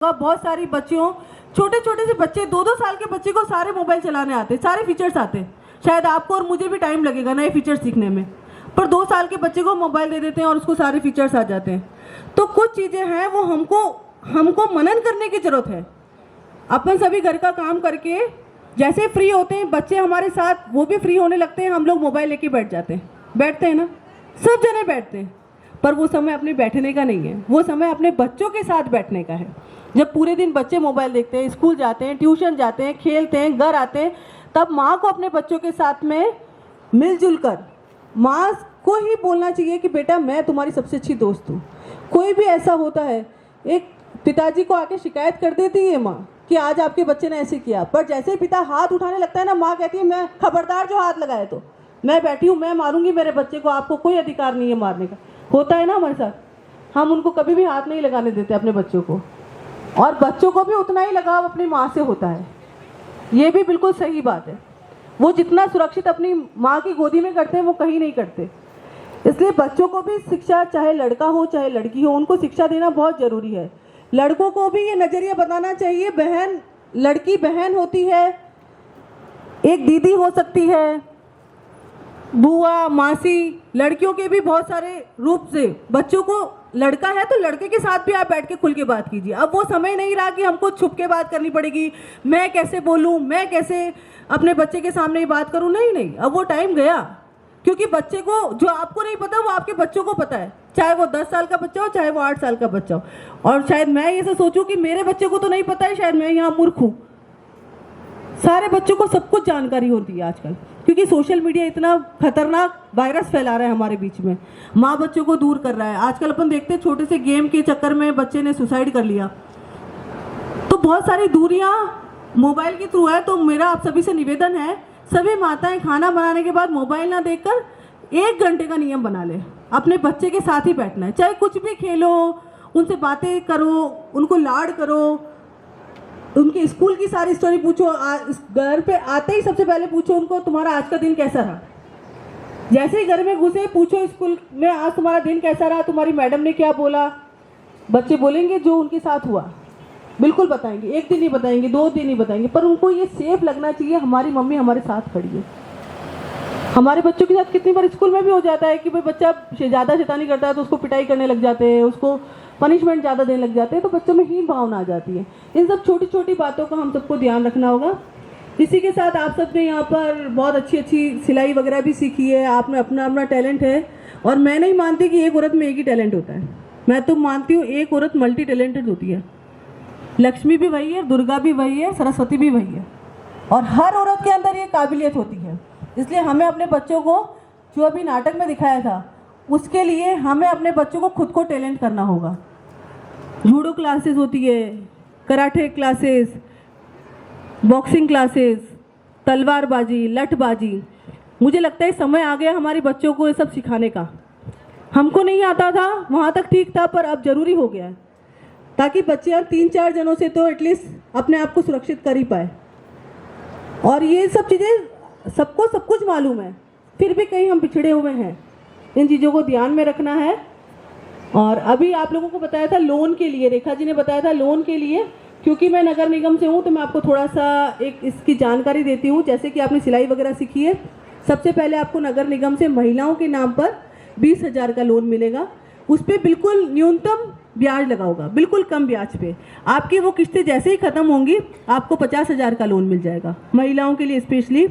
बहुत सारी बच्चियों, छोटे छोटे से बच्चे, 2-2 साल के बच्चे को सारे मोबाइल चलाने आते, सारे फीचर्स आते। शायद आपको और मुझे भी टाइम लगेगा नए फीचर्स सीखने में, पर 2 साल के बच्चे को मोबाइल दे देते हैं और उसको सारे फीचर्स आ जाते हैं। तो कुछ चीज़ें हैं वो हमको मनन करने की ज़रूरत है। अपन सभी घर का काम करके जैसे फ्री होते हैं, बच्चे हमारे साथ वो भी फ्री होने लगते हैं, हम लोग मोबाइल लेके बैठते हैं ना, सब जने बैठते हैं। पर वो समय अपने बैठने का नहीं है, वो समय अपने बच्चों के साथ बैठने का है। जब पूरे दिन बच्चे मोबाइल देखते हैं, स्कूल जाते हैं, ट्यूशन जाते हैं, खेलते हैं, घर आते हैं, तब माँ को अपने बच्चों के साथ में मिलजुल कर माँ को ही बोलना चाहिए कि बेटा मैं तुम्हारी सबसे अच्छी दोस्त हूँ। कोई भी ऐसा होता है, एक पिताजी को आके शिकायत कर देती है माँ कि आज आपके बच्चे ने ऐसे किया, पर जैसे ही पिता हाथ उठाने लगता है ना, माँ कहती है मैं खबरदार जो हाथ लगाए तो मैं बैठी हूँ, मैं मारूंगी मेरे बच्चे को, आपको कोई अधिकार नहीं है मारने का। होता है ना हमारे साथ, हम उनको कभी भी हाथ नहीं लगाने देते अपने बच्चों को, और बच्चों को भी उतना ही लगाव अपनी माँ से होता है। ये भी बिल्कुल सही बात है। वो जितना सुरक्षित अपनी माँ की गोदी में करते हैं वो कहीं नहीं करते। इसलिए बच्चों को भी शिक्षा, चाहे लड़का हो चाहे लड़की हो, उनको शिक्षा देना बहुत ज़रूरी है। लड़कों को भी ये नज़रिया बताना चाहिए, बहन, लड़की बहन होती है, एक दीदी हो सकती है, बुआ, मासी, लड़कियों के भी बहुत सारे रूप से। बच्चों को लड़का है तो लड़के के साथ भी आप बैठ के खुल के बात कीजिए। अब वो समय नहीं रहा कि हमको छुप के बात करनी पड़ेगी, मैं कैसे बोलूँ, मैं कैसे अपने बच्चे के सामने ही बात करूँ। नहीं, अब वो टाइम गया, क्योंकि बच्चे को जो आपको नहीं पता वो आपके बच्चों को पता है, चाहे वो 10 साल का बच्चा हो चाहे वो 8 साल का बच्चा हो। और शायद मैं ये सोचूं कि मेरे बच्चे को तो नहीं पता है, शायद मैं यहाँ मूर्ख हूँ। सारे बच्चों को सब कुछ जानकारी होती है आजकल, क्योंकि सोशल मीडिया इतना खतरनाक वायरस फैला रहा है हमारे बीच में, माँ बच्चों को दूर कर रहा है। आजकल अपन देखते हैं छोटे से गेम के चक्कर में बच्चे ने सुसाइड कर लिया। तो बहुत सारी दूरियां मोबाइल के थ्रू है। तो मेरा आप सभी से निवेदन है, सभी माताएं खाना बनाने के बाद मोबाइल ना देखकर 1 घंटे का नियम बना ले, अपने बच्चे के साथ ही बैठना है। चाहे कुछ भी खेलो, उनसे बातें करो, उनको लाड करो, उनके स्कूल की सारी स्टोरी पूछो। घर पे आते ही सबसे पहले पूछो उनको तुम्हारा आज का दिन कैसा रहा। जैसे ही घर में घुसे पूछो स्कूल में आज तुम्हारा दिन कैसा रहा, तुम्हारी मैडम ने क्या बोला। बच्चे बोलेंगे जो उनके साथ हुआ, बिल्कुल बताएंगे। 1 दिन नहीं बताएंगे, 2 दिन नहीं बताएंगे, पर उनको ये सेफ लगना चाहिए हमारी मम्मी हमारे साथ खड़ी है। हमारे बच्चों के साथ कितनी बार स्कूल में भी हो जाता है कि भाई बच्चा ज़्यादा शैतानी करता है तो उसको पिटाई करने लग जाते हैं, उसको पनिशमेंट ज़्यादा देने लग जाते हैं, तो बच्चों में हीन भावना आ जाती है। इन सब छोटी छोटी बातों का हम सबको ध्यान रखना होगा। इसी के साथ आप सब ने यहाँ पर बहुत अच्छी सिलाई वगैरह भी सीखी है, आपने अपना अपना टैलेंट है। और मैं नहीं मानती कि एक औरत में एक ही टैलेंट होता है, मैं तो मानती हूँ एक औरत मल्टी टैलेंटेड होती है। लक्ष्मी भी वही है, दुर्गा भी वही है, सरस्वती भी वही है, और हर औरत के अंदर ये काबिलियत होती है। इसलिए हमें अपने बच्चों को, जो अभी नाटक में दिखाया था, उसके लिए हमें अपने बच्चों को खुद को टैलेंट करना होगा। जूडो क्लासेस होती है, कराटे क्लासेस, बॉक्सिंग क्लासेस, तलवारबाजी, लठबाजी। मुझे लगता है समय आ गया हमारे बच्चों को ये सब सिखाने का। हमको नहीं आता था, वहाँ तक ठीक था, पर अब जरूरी हो गया है, ताकि बच्चे 3-4 जनों से तो एटलीस्ट अपने आप को सुरक्षित कर ही पाए। और ये सब चीज़ें सबको सब कुछ मालूम है, फिर भी कहीं हम पिछड़े हुए हैं। इन चीज़ों को ध्यान में रखना है। और अभी आप लोगों को बताया था लोन के लिए, रेखा जी ने बताया था लोन के लिए, क्योंकि मैं नगर निगम से हूँ तो मैं आपको थोड़ा सा एक इसकी जानकारी देती हूँ। जैसे कि आपने सिलाई वगैरह सीखी है, सबसे पहले आपको नगर निगम से महिलाओं के नाम पर 20,000 का लोन मिलेगा। उस पर बिल्कुल न्यूनतम ब्याज लगा होगा, बिल्कुल कम ब्याज पे। आपकी वो किस्तें जैसे ही ख़त्म होंगी आपको 50,000 का लोन मिल जाएगा, महिलाओं के लिए स्पेशली।